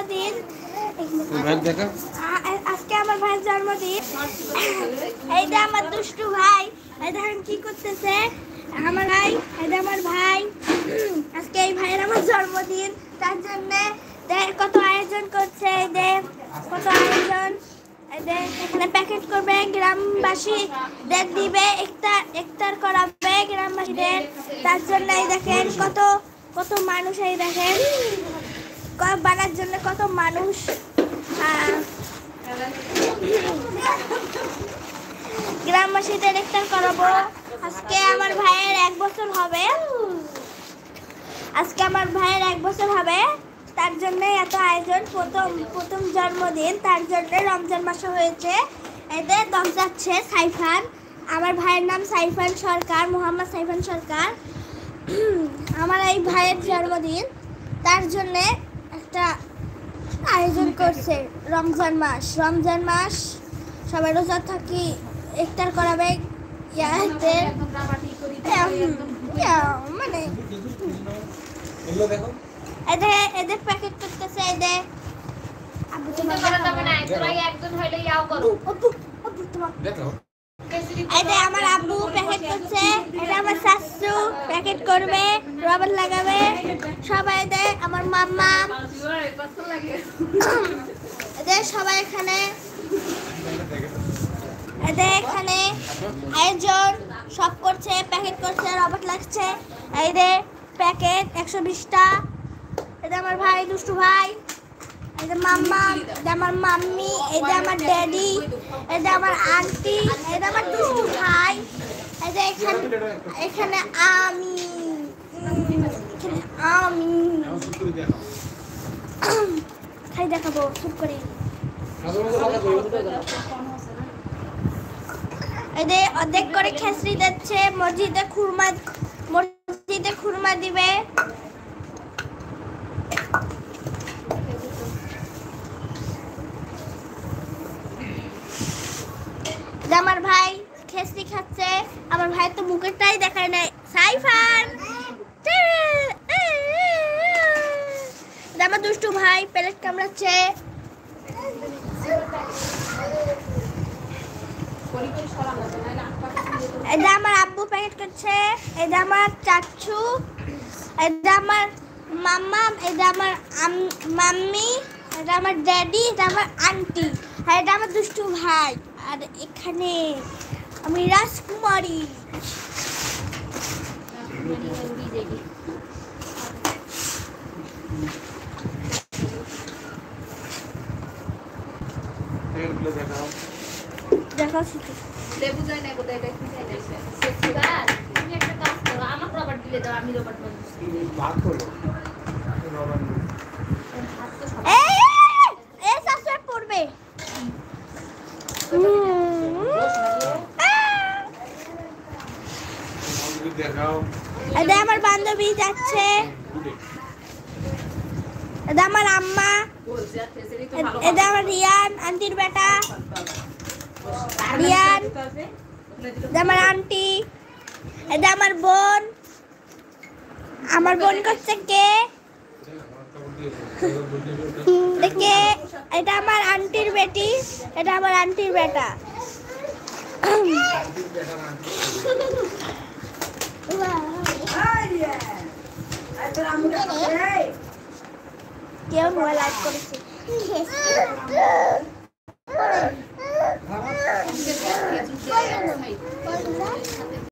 জন্মদিন। আজকে আমার ভাইয়ের জন্মদিন। এইটা আমার দুষ্টু ভাই, দেখেন কি করতেছে আমার ভাই। এটা আমার ভাই, আজকে এই ভাইয়ের আমার জন্মদিন, তার জন্য কত আয়োজন করছে। কত আয়োজন, এখানে প্যাকেট করবে, গ্রামবাসী দিবে, ইফতার করাবে গ্রামবাসীদের। তার জন্য দেখেন কত কত মানুষ, এই দেখেন বানার জন্য কত মানুষ। গ্রামবাসীদের ইফতার করাবো। আজকে আমার ভাইয়ের 1 বছর হবে। তার জন্য এত আয়োজন। প্রথম জন্মদিন, তার জন্য রমজান মাসে হয়েছে। এদের দম যাচ্ছে সাইফান। আমার ভাইয়ের নাম সাইফান সরকার, মোহাম্মদ সাইফান সরকার। আমার এই ভাইয়ের জন্মদিন, তার জন্য একটা আয়োজন করছে। রমজান মাস সবাই রোজা থাকি, ইফতার করাবে। মানে এদের প্যাকেট করতেছে। আমার আব্বু প্যাকেট করছে, এটা আমার শাশু প্যাকেট করবে, রবার লাগাবে সবাই। আমার মাম্মা সবাই এখানে আয়োজন সব করছে, প্যাকেট করছে, রবার লাগছে। এই যে প্যাকেট 120টা। এটা আমার ভাই, দুষ্টু ভাই। এটা মাম্মা, এটা আমার মাম্মি, এটা আমার ড্যাডি, এটা আমার আন্টি, এটা আমার দুষ্টু ভাই। এটা এখানে আমি খাই দেখাবো চুপ করে। এদের অর্ধেক করে খেসরি দিচ্ছে। মসজিদে খুরমা দিবে। আমার ভাই খেসরি খাচ্ছে। আমার ভাই তো মুখেরটাই দেখায় নাই। সাইফান, আমার দুষ্টু ভাই প্লেট কামড়াচ্ছে। এটা আমার আব্বু প্যাকেট করছে। এটা আমার চাচু, এটা আমার মাম্মা, এটা আমার মাম্মি, এটা আমার ড্যাডি, এটা আমার আন্টি, আর এটা আমার দুষ্টু ভাই। আর এখানে আমি রাজকুমারী। দেখাও লেবু যায় না কোথায়, এটা কি যায় না। তুমি একটা কাজ করো, আমাকে রবার দিলে দাও, আমি রবার বানাচ্ছি। ভাত করো রবার এই সাসে পড়বে। এটা আমার বান্ধবী যাচ্ছে। এটা আমার আম্মা, এটা আমার রিয়ান আন্টির বেটা রিয়ান, এটা আমার আন্টি, এটা আমার বোন। আমার বোন করছে কে দেখে। এটা আমার আন্টির বেটি, এটা আমার আন্টির বেটা। কেউ মোবাইল লাইভ করেছে।